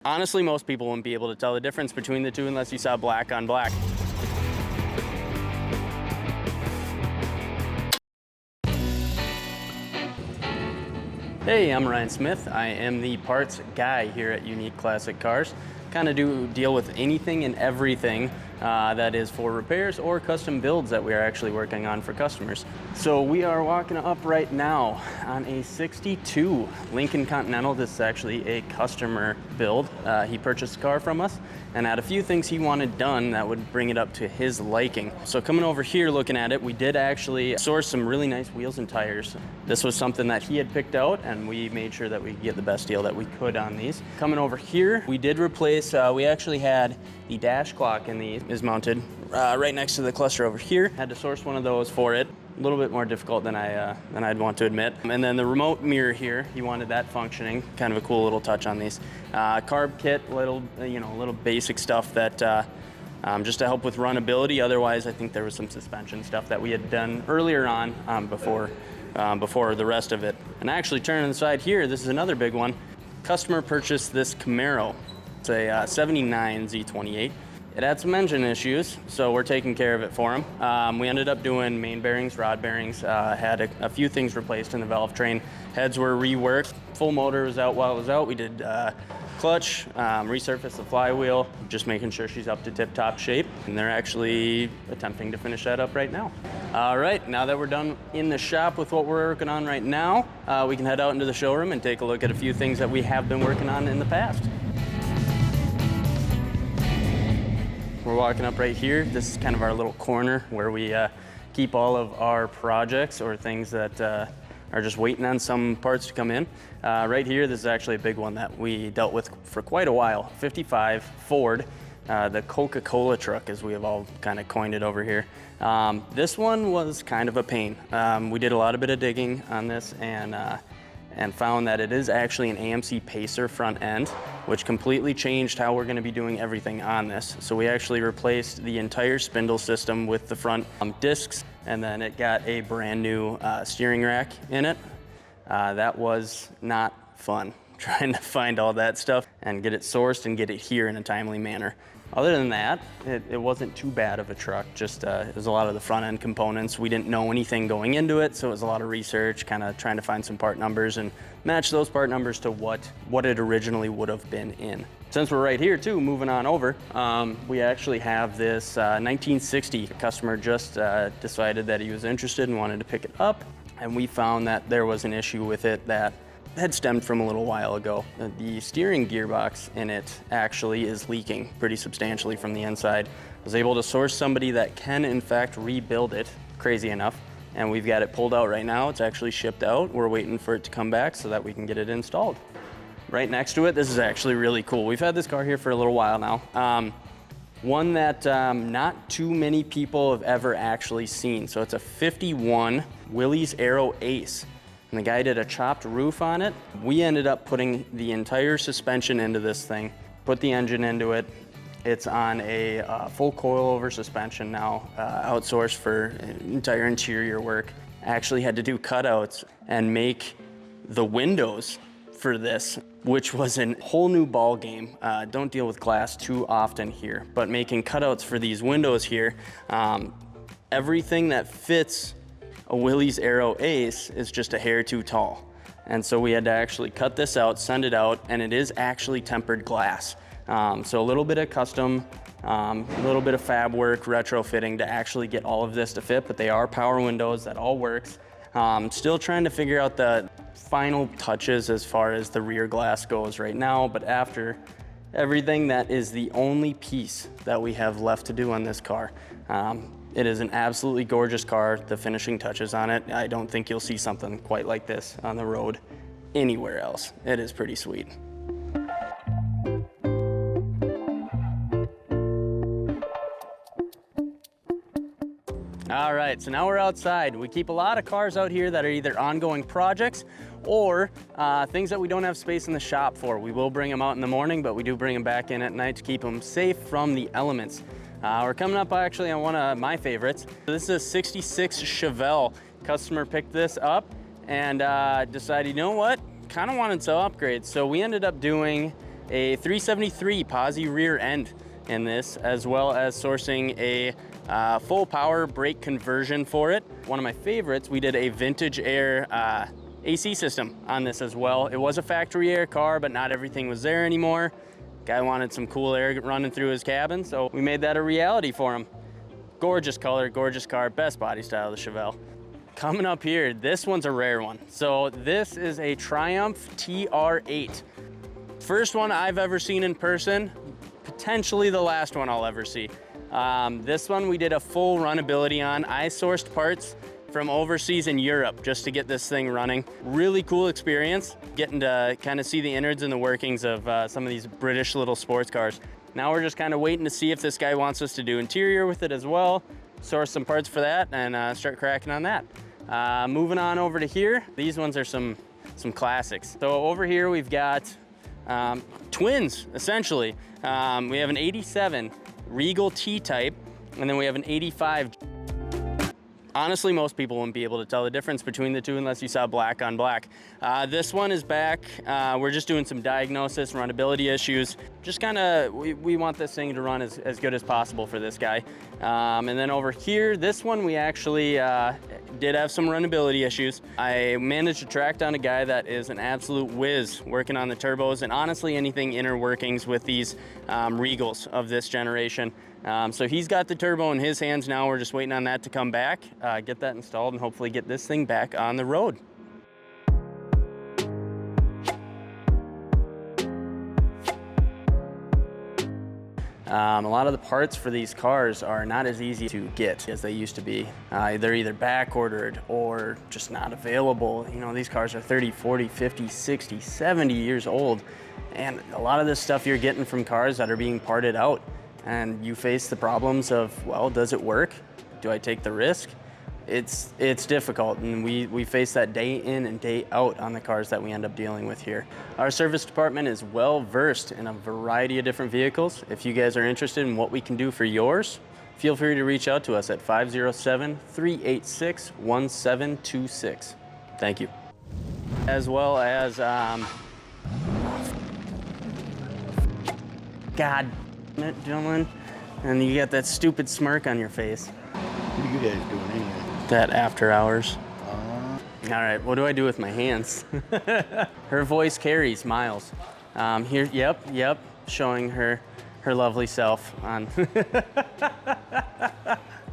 Honestly, most people wouldn't be able to tell the difference between the two unless you saw black on black. Hey, I'm Ryan Smith. I am the parts guy here at Unique Classic Cars. Kind of deal with anything and everything that is for repairs or custom builds that we are actually working on for customers. So we are walking up right now on a 62 Lincoln Continental. This is actually a customer build. He purchased a car from us and had a few things he wanted done that would bring it up to his liking. So coming over here looking at it, we did actually source some really nice wheels and tires. This was something that he had picked out and we made sure that we could get the best deal that we could on these. Coming over here, we did replace, we actually had the dash clock in these is mounted right next to the cluster over here. Had to source one of those for it. A little bit more difficult than I'd want to admit. And then the remote mirror here, he wanted that functioning. Kind of a cool little touch on these. Carb kit, little basic stuff that just to help with runnability. Otherwise, I think there was some suspension stuff that we had done earlier on before the rest of it. And actually turning the side here, this is another big one. Customer purchased this Camaro. It's a 79 Z28. It had some engine issues, so we're taking care of it for him. We ended up doing main bearings, rod bearings, had a few things replaced in the valve train. Heads were reworked. Full motor was out while it was out. We did clutch, resurfaced the flywheel, just making sure she's up to tip-top shape. And they're actually attempting to finish that up right now. All right, now that we're done in the shop with what we're working on right now, we can head out into the showroom and take a look at a few things that we have been working on in the past. We're walking up right here. This is kind of our little corner where we keep all of our projects or things that are just waiting on some parts to come in. Right here, this is actually a big one that we dealt with for quite a while. 55 Ford, the Coca-Cola truck, as we have all kind of coined it over here. This one was kind of a pain. We did a lot of bit of digging on this and found that it is actually an AMC Pacer front end, which completely changed how we're gonna be doing everything on this. So we actually replaced the entire spindle system with the front discs, and then it got a brand new steering rack in it. That was not fun, trying to find all that stuff and get it sourced and get it here in a timely manner. Other than that, it wasn't too bad of a truck, just it was a lot of the front end components. We didn't know anything going into it, so it was a lot of research, kind of trying to find some part numbers and match those part numbers to what it originally would have been in. Since we're right here too, moving on over, we actually have this 1960. The customer just decided that he was interested and wanted to pick it up, and we found that there was an issue with it that had stemmed from a little while ago. The steering gearbox in it actually is leaking pretty substantially from the inside. I was able to source somebody that can in fact rebuild it, crazy enough, and we've got it pulled out right now. It's actually shipped out. We're waiting for it to come back so that we can get it installed. Right next to it, this is actually really cool. We've had this car here for a little while now. One that not too many people have ever actually seen. So it's a 51 Willys Aero Ace. And the guy did a chopped roof on it. We ended up putting the entire suspension into this thing, put the engine into it. It's on a full coilover suspension now, outsourced for entire interior work. Actually had to do cutouts and make the windows for this, which was a whole new ball game. Don't deal with glass too often here, but making cutouts for these windows here, everything that fits a Willys Aero Ace is just a hair too tall. And so we had to actually cut this out, send it out, and it is actually tempered glass. So a little bit of custom, a little bit of fab work, retrofitting to actually get all of this to fit, but they are power windows, that all works. Still trying to figure out the final touches as far as the rear glass goes right now, but after everything, that is the only piece that we have left to do on this car. It is an absolutely gorgeous car. The finishing touches on it, I don't think you'll see something quite like this on the road anywhere else. It is pretty sweet. All right, so now we're outside. We keep a lot of cars out here that are either ongoing projects or things that we don't have space in the shop for. We will bring them out in the morning, but we do bring them back in at night to keep them safe from the elements. We're coming up actually on one of my favorites. This is a 66 Chevelle. Customer picked this up and decided, you know what? Kind of wanted to upgrade. So we ended up doing a 373 posi rear end in this, as well as sourcing a full power brake conversion for it. One of my favorites, we did a vintage air AC system on this as well. It was a factory air car, but not everything was there anymore. Guy wanted some cool air running through his cabin, so we made that a reality for him. Gorgeous color, gorgeous car, best body style of the Chevelle. Coming up here, this one's a rare one. So this is a Triumph TR8. First one I've ever seen in person, potentially the last one I'll ever see. This one we did a full runnability on. I sourced parts from overseas in Europe just to get this thing running. Really cool experience, getting to kind of see the innards and the workings of some of these British little sports cars. Now we're just kind of waiting to see if this guy wants us to do interior with it as well, source some parts for that, and start cracking on that. Moving on over to here, these ones are some classics. So over here we've got twins, essentially. We have an 87 Regal T-Type, and then we have an 85. Honestly, most people wouldn't be able to tell the difference between the two unless you saw black on black. This one is back. We're just doing some diagnosis, runnability issues. Just kind of, we want this thing to run as good as possible for this guy. And then over here, this one we actually did have some runnability issues. I managed to track down a guy that is an absolute whiz working on the turbos and honestly anything inner workings with these Regals of this generation. So he's got the turbo in his hands now. We're just waiting on that to come back, get that installed, and hopefully get this thing back on the road. A lot of the parts for these cars are not as easy to get as they used to be. They're either back ordered or just not available. You know, these cars are 30, 40, 50, 60, 70 years old. And a lot of this stuff you're getting from cars that are being parted out. And you face the problems of, well, does it work? Do I take the risk? It's difficult, and we face that day in and day out on the cars that we end up dealing with here. Our service department is well versed in a variety of different vehicles. If you guys are interested in what we can do for yours, feel free to reach out to us at 507-386-1726. Thank you. As well as, God damn it, Dylan. And you got that stupid smirk on your face. What are you guys doing anyway? That after hours. All right, what do I do with my hands? Her voice carries miles. Here, yep, showing her lovely self on.